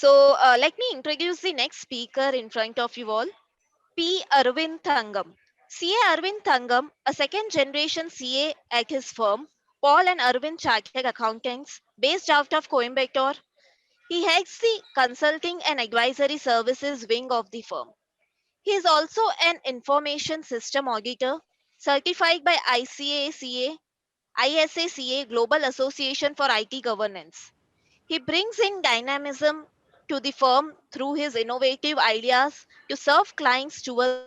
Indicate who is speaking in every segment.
Speaker 1: Let me introduce the next speaker in front of you all, P. Arvind Thangam. CA Arvind Thangam, a second generation CA at his firm, Paul and Arvind Chartered Accountants, based out of Coimbatore. He heads the consulting and advisory services wing of the firm. He is also an information system auditor certified by ICACA, ISACA Global Association for IT Governance. He brings in dynamism to the firm through his innovative ideas to serve clients towards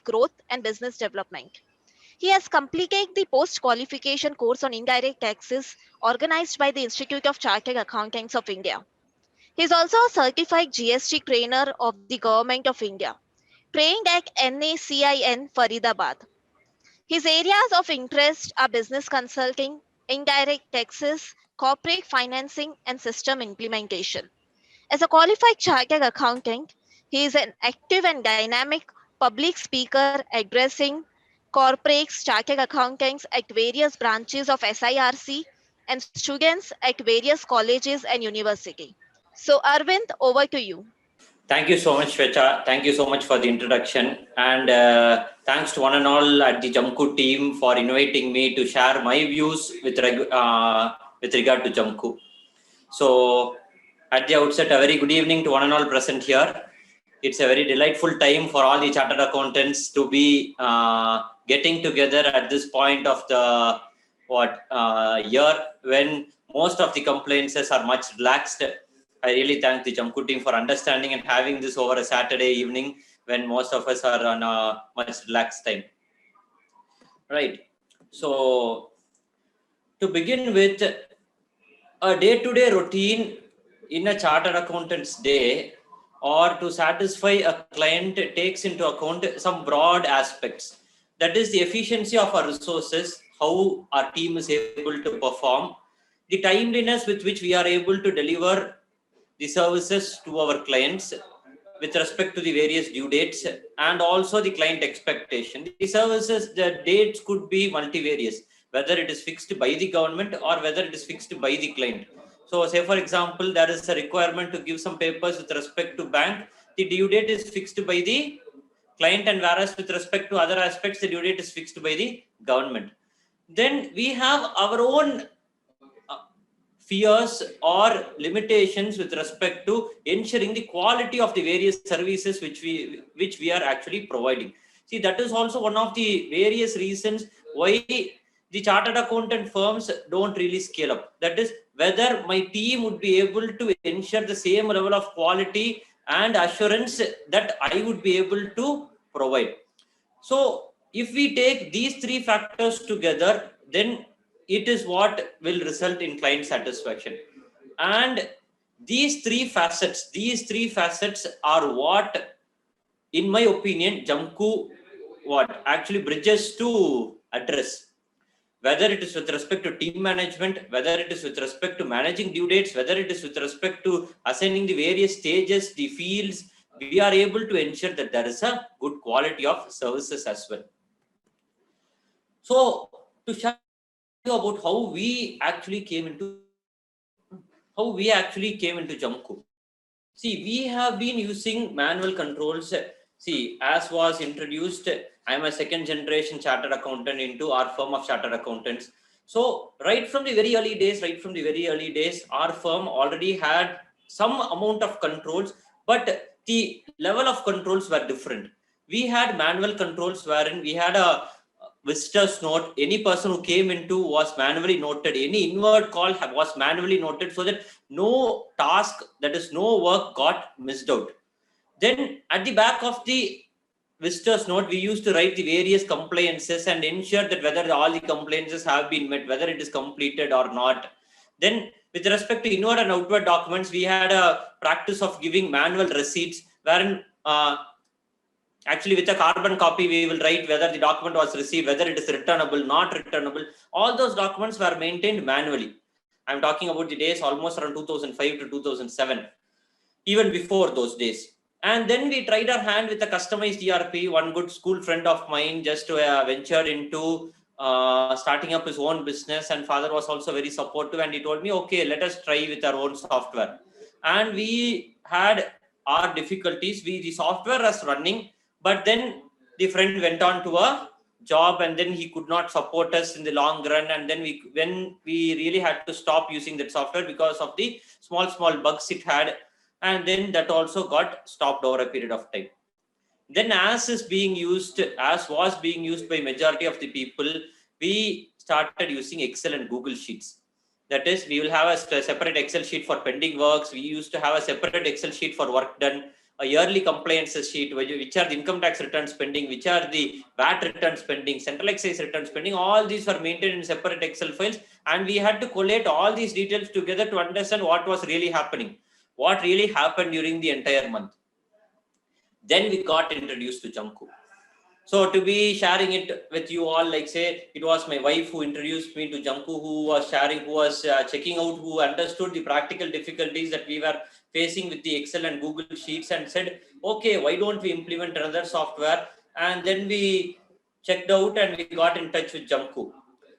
Speaker 1: growth and business development. He has completed the post qualification course on indirect taxes organized by the Institute of Chartered Accountants of India. He is also a certified GST trainer of the Government of India, trained at NACIN Faridabad. His areas of interest are business consulting, indirect taxes, corporate financing, and system implementation. As a qualified chartered accountant, he is an active and dynamic public speaker addressing corporates, chartered accountants at various branches of SIRC, and students at various colleges and university. So, Arvind, over to you.
Speaker 2: Thank you so much, Shweta. Thank you so much for the introduction. And thanks to one and all at the Jamku team for inviting me to share my views with regard to Jamku. So, at the outset, a very good evening to one and all present here. It's a very delightful time for all the chartered accountants to be getting together at this point of the year when most of the compliances are much relaxed. I really thank the Jamku team for understanding and having this over a Saturday evening when most of us are on a much relaxed time. Right. So, to begin with, a day-to-day routine in a chartered accountant's day or to satisfy a client takes into account some broad aspects. That is the efficiency of our resources, how our team is able to perform, the timeliness with which we are able to deliver the services to our clients with respect to the various due dates and also the client expectation. The services, the dates could be multivarious, whether it is fixed by the government or whether it is fixed by the client. So say for example, there is a requirement to give some papers with respect to bank, the due date is fixed by the client, and whereas with respect to other aspects, the due date is fixed by the government. Then we have our own fears or limitations with respect to ensuring the quality of the various services which we are actually providing. See, that is also one of the various reasons why the chartered accountant firms don't really scale up. That is, whether my team would be able to ensure the same level of quality and assurance that I would be able to provide. So if we take these three factors together, then it is what will result in client satisfaction. And these three facets are what, in my opinion, Jamku actually bridges to address. Whether it is with respect to team management, whether it is with respect to managing due dates, whether it is with respect to assigning the various stages, the fields, we are able to ensure that there is a good quality of services as well. So, to share about how we actually came into Jamku. See, we have been using manual controls. See, as was introduced, I am a second generation chartered accountant into our firm of chartered accountants. So right from the very early days, our firm already had some amount of controls, but the level of controls were different. We had manual controls wherein we had a visitor's note. Any person who came into was manually noted. Any inward call was manually noted so that no task, that is no work, got missed out. Then at the back of the visitor's note, we used to write the various compliances and ensure that whether all the compliances have been met, whether it is completed or not. Then with respect to inward and outward documents, we had a practice of giving manual receipts wherein actually with a carbon copy, we will write whether the document was received, whether it is returnable, not returnable. All those documents were maintained manually. I'm talking about the days almost around 2005 to 2007, even before those days. And then we tried our hand with a customized ERP. One good school friend of mine just ventured into starting up his own business, and father was also very supportive, and he told me, okay, let us try with our own software. and we had our difficulties. The software was running, but then the friend went on to a job, and then he could not support us in the long run. And then when we really had to stop using that software because of the small bugs it had, and then that also got stopped over a period of time. Then as was being used by majority of the people, we started using Excel and Google Sheets. That is, we will have a separate Excel sheet for pending works. We used to have a separate Excel sheet for work done, a yearly compliance sheet, which are the income tax returns pending, which are the VAT returns pending, central excise returns pending. All these were maintained in separate Excel files, and we had to collate all these details together to understand what was really happening, what really happened during the entire month. Then we got introduced to Jamku. So to be sharing it with you all, like say, it was my wife who introduced me to Jamku, who was checking out, who understood the practical difficulties that we were facing with the Excel and Google Sheets, and said, okay, why don't we implement another software? And then we checked out and we got in touch with Jamku.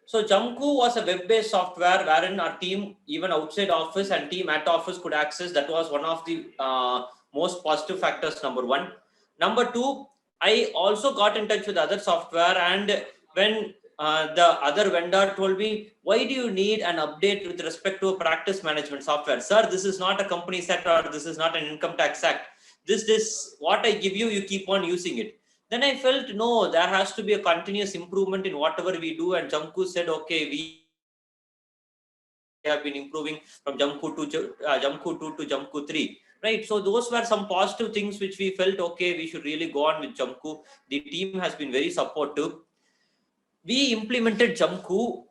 Speaker 2: So Jamku was a web-based software wherein our team, even outside office and team at office, could access. That was one of the most positive factors, number one. Number two, I also got in touch with other software, and when the other vendor told me, why do you need an update with respect to a practice management software? Sir, this is not a company set, or this is not an income tax act. This what I give you, you keep on using it. Then I felt, no, there has to be a continuous improvement in whatever we do. And Jamku said, okay, we have been improving from Jamku 2 to Jamku 3. Right. So those were some positive things which we felt, okay, we should really go on with Jamku. The team has been very supportive. We implemented Jamku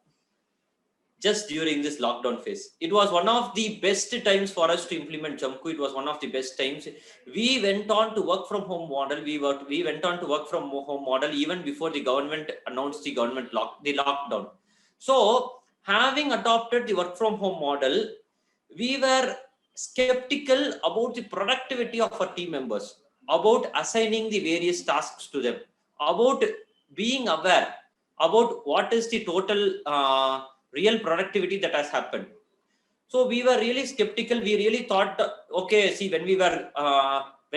Speaker 2: just during this lockdown phase. It was one of the best times for us to implement Jamku. It was one of the best times. We went on to work from home model. We went on to work from home model even before the government announced the lockdown. So having adopted the work from home model, we were skeptical about the productivity of our team members, about assigning the various tasks to them, about being aware about what is the total real productivity that has happened. So we were really skeptical. We really thought, okay, see, when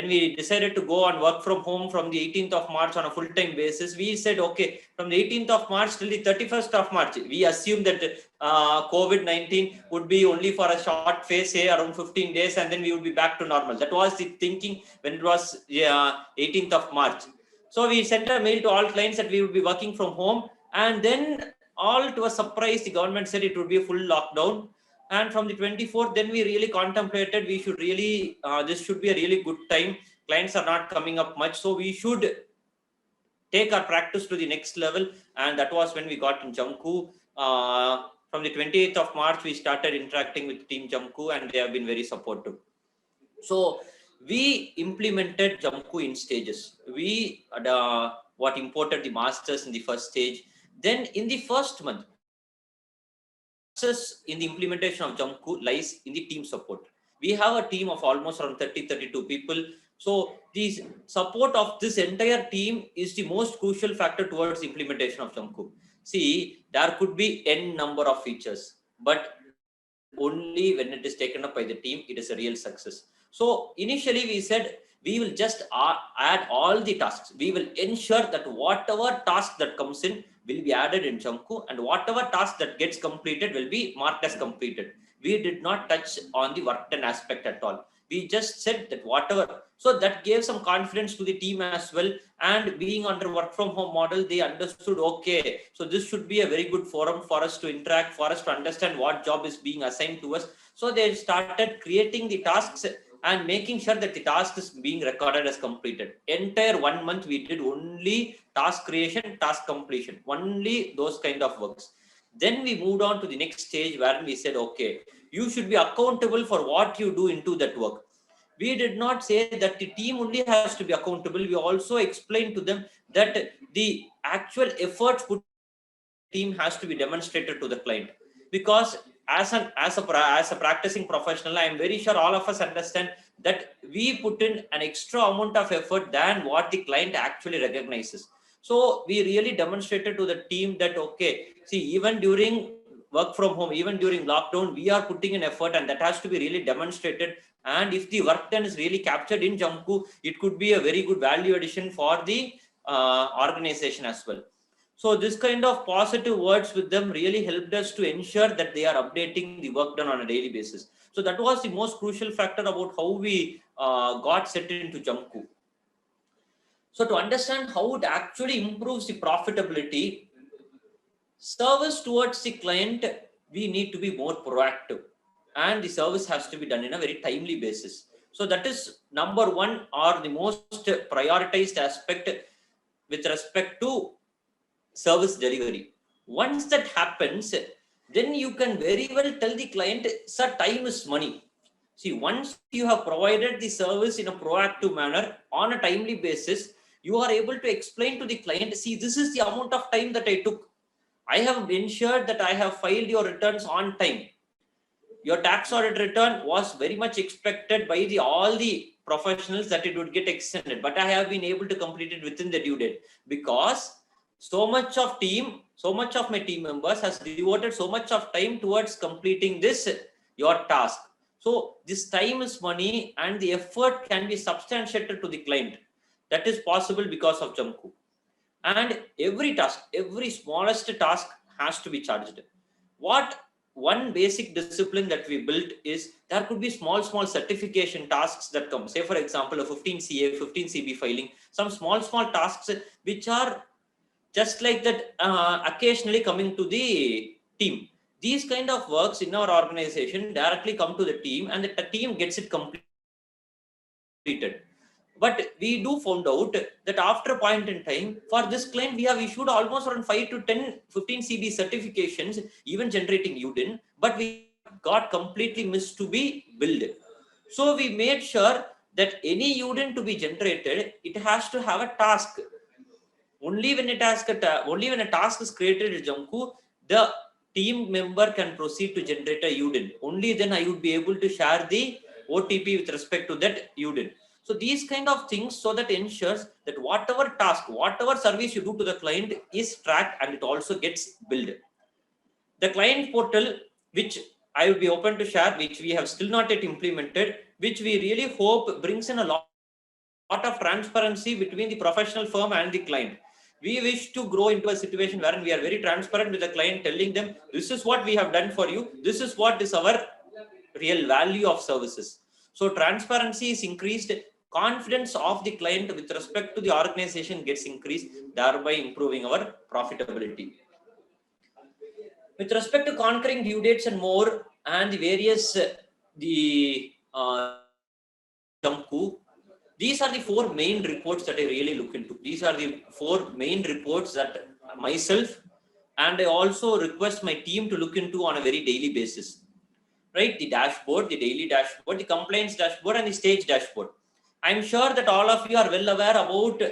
Speaker 2: we decided to go and work from home from the 18th of March on a full-time basis, we said, okay, from the 18th of March till the 31st of March, we assumed that COVID-19 would be only for a short phase, say around 15 days, and then we would be back to normal. That was the thinking when it was 18th of March. So we sent a mail to all clients that we would be working from home, and then all to a surprise, the government said it would be a full lockdown. And from the 24th, then we really contemplated, we should really, this should be a really good time. Clients are not coming up much, so we should take our practice to the next level. And that was when we got in Jamku. From the 28th of March, we started interacting with Team Jamku, and they have been very supportive. So we implemented Jamku in stages. We imported the masters in the first stage. Then in the first month, success in the implementation of Jamku lies in the team support. We have a team of almost around 32 people. So the support of this entire team is the most crucial factor towards implementation of Jamku. See, there could be n number of features, but only when it is taken up by the team, it is a real success. So initially we said, we will just add all the tasks. We will ensure that whatever task that comes in will be added in Jamku, and whatever task that gets completed will be marked as completed. We did not touch on the work done aspect at all. We just said that whatever, so that gave some confidence to the team as well. And being under work from home model, they understood, okay, so this should be a very good forum for us to interact, for us to understand what job is being assigned to us. So they started creating the tasks and making sure that the task is being recorded as completed. Entire 1 month, we did only task creation, task completion, only those kind of works. Then we moved on to the next stage where we said, okay, you should be accountable for what you do into that work. We did not say that the team only has to be accountable. We also explained to them that the actual efforts put team has to be demonstrated to the client, because as a practicing professional, I am very sure all of us understand that we put in an extra amount of effort than what the client actually recognizes. So we really demonstrated to the team that, okay, see, even during work from home, even during lockdown, we are putting in effort, and that has to be really demonstrated And if the work done is really captured in Jamku, it could be a very good value addition for the organization as well. So this kind of positive words with them really helped us to ensure that they are updating the work done on a daily basis. So that was the most crucial factor about how we got set into Jamku. So to understand how it actually improves the profitability, service towards the client, we need to be more proactive, and the service has to be done in a very timely basis. So that is number one, or the most prioritized aspect with respect to service delivery. Once that happens, then you can very well tell the client, sir, time is money. See, once you have provided the service in a proactive manner on a timely basis, you are able to explain to the client, see, this is the amount of time that I took. I have ensured that I have filed your returns on time. Your tax audit return was very much expected by all the professionals that it would get extended, but I have been able to complete it within the due date, because so much of my team members has devoted so much of time towards completing this your task. So this time is money, and the effort can be substantiated to the client. That is possible because of Jamku. And every task, every smallest task has to be charged. What one basic discipline that we built is, there could be small certification tasks that come. Say for example, a 15 CA, 15 CB filing, some small tasks which are just like that, occasionally coming to the team. These kind of works in our organization directly come to the team, and the team gets it completed. But we do found out that after a point in time, for this client, we have issued almost around 5 to 10, 15 CB certifications, even generating UDIN, but we got completely missed to be billed. So we made sure that any UDIN to be generated, it has to have a task. Only when a task is created in Jamku, the team member can proceed to generate a UDIN. Only then I would be able to share the OTP with respect to that UDIN. So these kind of things, so that ensures that whatever task, whatever service you do to the client is tracked, and it also gets billed. The client portal, which I will be open to share, which we have still not yet implemented, which we really hope brings in a lot of transparency between the professional firm and the client. We wish to grow into a situation wherein we are very transparent with the client, telling them, this is what we have done for you, this is what is our real value of services. So transparency is increased, confidence of the client with respect to the organization gets increased, thereby improving our profitability. With respect to conquering due dates and more, and the various Jamku, these are the 4 main reports that I really look into. These are the 4 main reports that myself, and I also request my team to look into on a very daily basis. Right? The dashboard, the daily dashboard, the complaints dashboard, and the stage dashboard. I'm sure that all of you are well aware about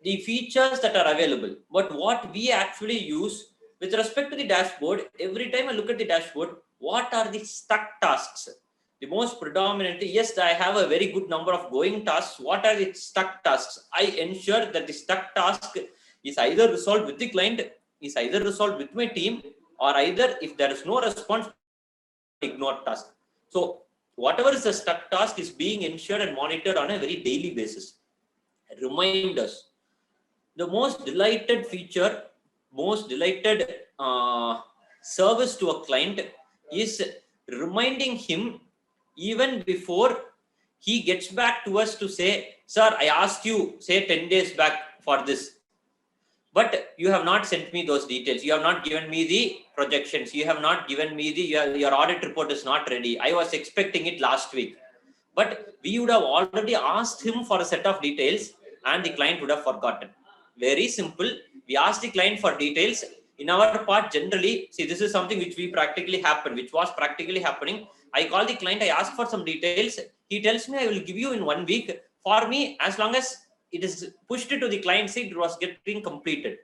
Speaker 2: the features that are available. But what we actually use with respect to the dashboard, every time I look at the dashboard, what are the stuck tasks? The most predominantly, yes, I have a very good number of going tasks. What are the stuck tasks? I ensure that the stuck task is either resolved with the client, is either resolved with my team, or either if there is no response, ignore task. So whatever is the stuck task is being ensured and monitored on a very daily basis. Reminders. The most delighted feature, most delighted service to a client is reminding him even before he gets back to us to say, sir, I asked you, say 10 days back for this, but you have not sent me those details. You have not given me the projections. You have not given me your audit report is not ready. I was expecting it last week. But we would have already asked him for a set of details, and the client would have forgotten. Very simple. We ask the client for details. In our part, generally, see, this is something which was practically happening. I call the client, I ask for some details. He tells me, I will give you in 1 week. For me, as long as it is pushed to the client side, it was getting completed.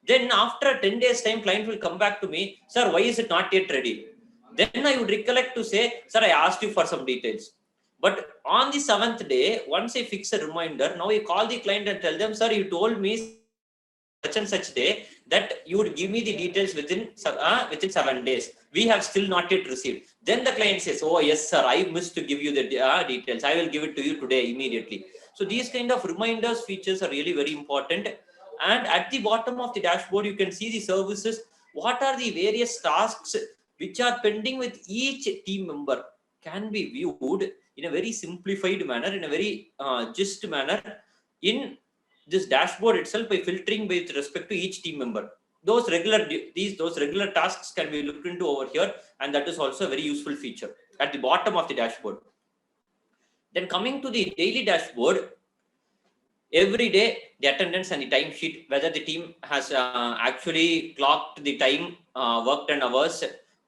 Speaker 2: Then after 10 days time, client will come back to me, sir, why is it not yet ready? Then I would recollect to say, sir, I asked you for some details. But on the 7th day, once I fix a reminder, now I call the client and tell them, sir, you told me such and such day that you would give me the details within 7 days. We have still not yet received. Then the client says, oh yes sir, I missed to give you the details. I will give it to you today immediately. So these kind of reminders features are really very important. And at the bottom of the dashboard, you can see the services. What are the various tasks which are pending with each team member can be viewed in a very simplified manner, in a very gist manner in this dashboard itself by filtering with respect to each team member. Those regular tasks can be looked into over here, and that is also a very useful feature at the bottom of the dashboard. Then coming to the daily dashboard, every day the attendance and the time sheet, whether the team has actually clocked the time worked and hours,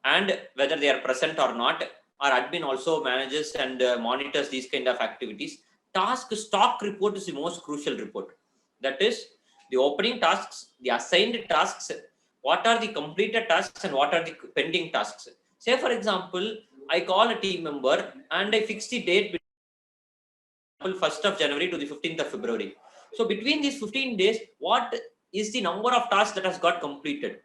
Speaker 2: and whether they are present or not. Our admin also manages and monitors these kind of activities. Task stock report is the most crucial report. That is the opening tasks, the assigned tasks, what are the completed tasks and what are the pending tasks. Say for example, I call a team member and I fix the date 1st of January to the 15th of February. So between these 15 days, what is the number of tasks that has got completed?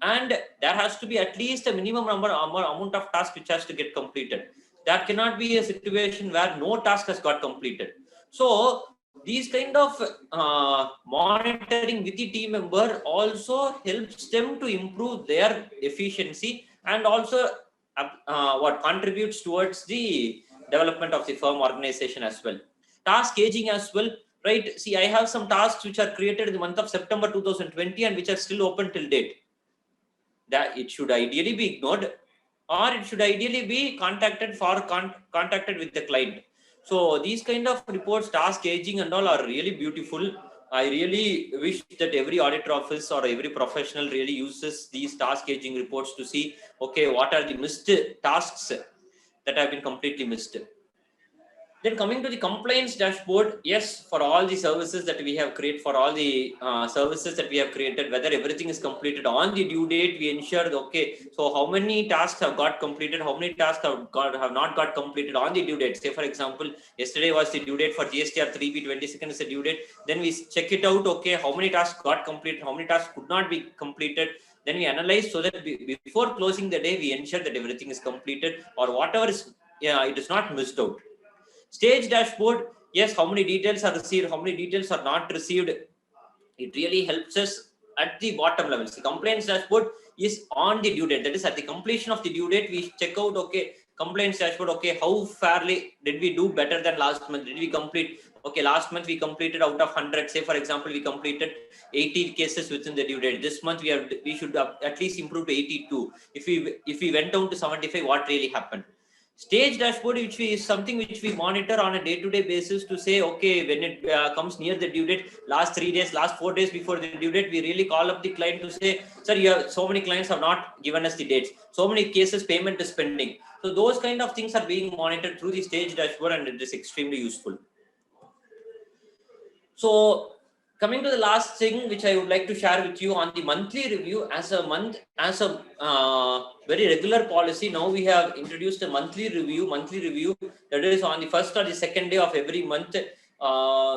Speaker 2: And there has to be at least a minimum amount of tasks which has to get completed. There cannot be a situation where no task has got completed. So these kind of monitoring with the team member also helps them to improve their efficiency, and also what contributes towards the development of the firm organization as well. Task aging as well, right? See, I have some tasks which are created in the month of September 2020 and which are still open till date. That it should ideally be ignored, or it should ideally be contacted with the client. So these kind of reports, task aging and all, are really beautiful. I really wish that every auditor office or every professional really uses these task aging reports to see, okay, what are the missed tasks that have been completely missed. Then coming to the compliance dashboard, yes, for all the services that we have created, for all the services that we have created, whether everything is completed on the due date, we ensure, okay, so how many tasks have got completed, how many tasks have not got completed on the due date. Say for example, yesterday was the due date for GSTR 3B, 22nd is the due date. Then we check it out, okay, how many tasks got completed, how many tasks could not be completed. Then we analyze so that before closing the day, we ensure that everything is completed, or whatever is, it is not missed out. Stage dashboard, yes, how many details are received, how many details are not received. It really helps us at the bottom level. The complaints dashboard is on the due date. That is, at the completion of the due date, we check out, okay, complaints dashboard, okay, how fairly did we do better than last month? Did we complete, okay, last month we completed out of 100, say for example, we completed 80 cases within the due date. This month we should at least improve to 82. If we went down to 75, what really happened? Stage dashboard, which is something which we monitor on a day-to-day basis to say, okay, when it comes near the due date, last 3 days, last 4 days before the due date, we really call up the client to say, sir, you have so many clients have not given us the dates. So many cases payment is pending. So those kind of things are being monitored through the stage dashboard, and it is extremely useful. So coming to the last thing which I would like to share with you on the monthly review, as a very regular policy, now we have introduced a monthly review, that is on the first or the second day of every month.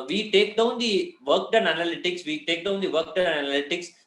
Speaker 2: We take down the work done analytics,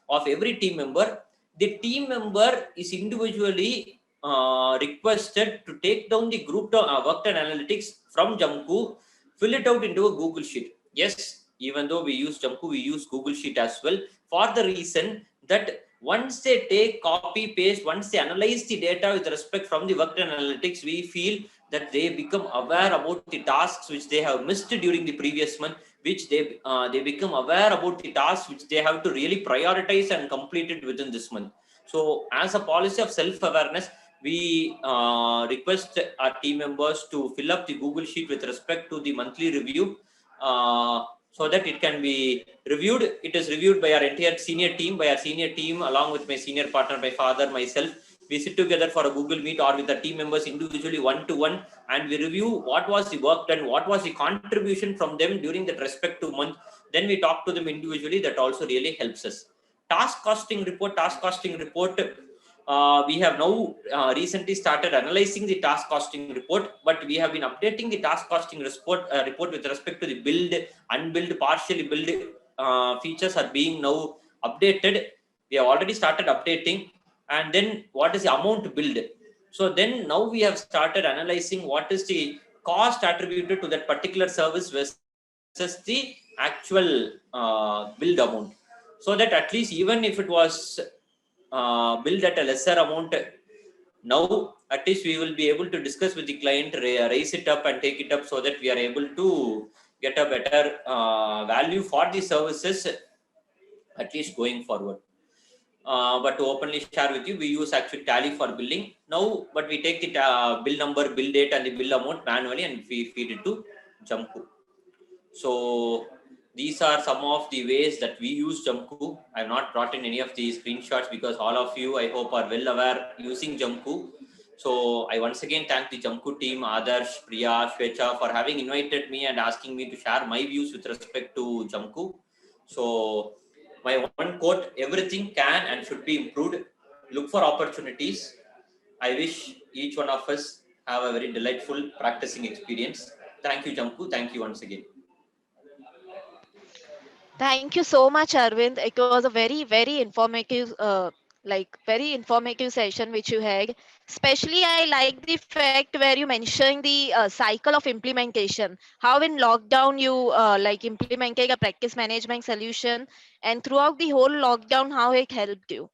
Speaker 2: of every team member. The team member is individually requested to take down the group work done analytics from Jamku, fill it out into a Google Sheet. Yes, even though we use Jamku, we use Google Sheet as well, for the reason that once they take copy paste, once they analyze the data with respect from the work analytics, we feel that they become aware about the tasks which they have missed during the previous month, which they become aware about the tasks which they have to really prioritize and complete it within this month. So as a policy of self-awareness, we request our team members to fill up the Google Sheet with respect to the monthly review, so that it can be reviewed. It is reviewed by our entire senior team, along with my senior partner, my father, myself. We sit together for a Google Meet or with the team members individually, one-to-one, and we review what was the work done, what was the contribution from them during that respective month. Then we talk to them individually. That also really helps us. Task costing report. We have now recently started analyzing the task costing report, but we have been updating the task costing report with respect to the billed, unbilled, partially billed features are being now updated. We have already started updating. And then what is the amount billed? So then now we have started analyzing what is the cost attributed to that particular service versus the actual billed amount. So that at least even if it was billed at a lesser amount, now at least we will be able to discuss with the client, raise it up and take it up so that we are able to get a better value for the services, at least going forward. But to openly share with you, we use actually Tally for billing now, but we take the bill number, bill date and the bill amount manually and we feed it to Jamku. So these are some of the ways that we use Jamku. I have not brought in any of the screenshots because all of you, I hope, are well aware using Jamku. So I once again thank the Jamku team, Adarsh, Priya, Shwecha for having invited me and asking me to share my views with respect to Jamku. So my one quote, everything can and should be improved. Look for opportunities. I wish each one of us have a very delightful practicing experience. Thank you, Jamku. Thank you once again.
Speaker 1: Thank you so much, Arvind. It was a very informative, very informative session which you had. Especially, I like the fact where you mentioned the cycle of implementation. How in lockdown you implemented a practice management solution, and throughout the whole lockdown, how it helped you.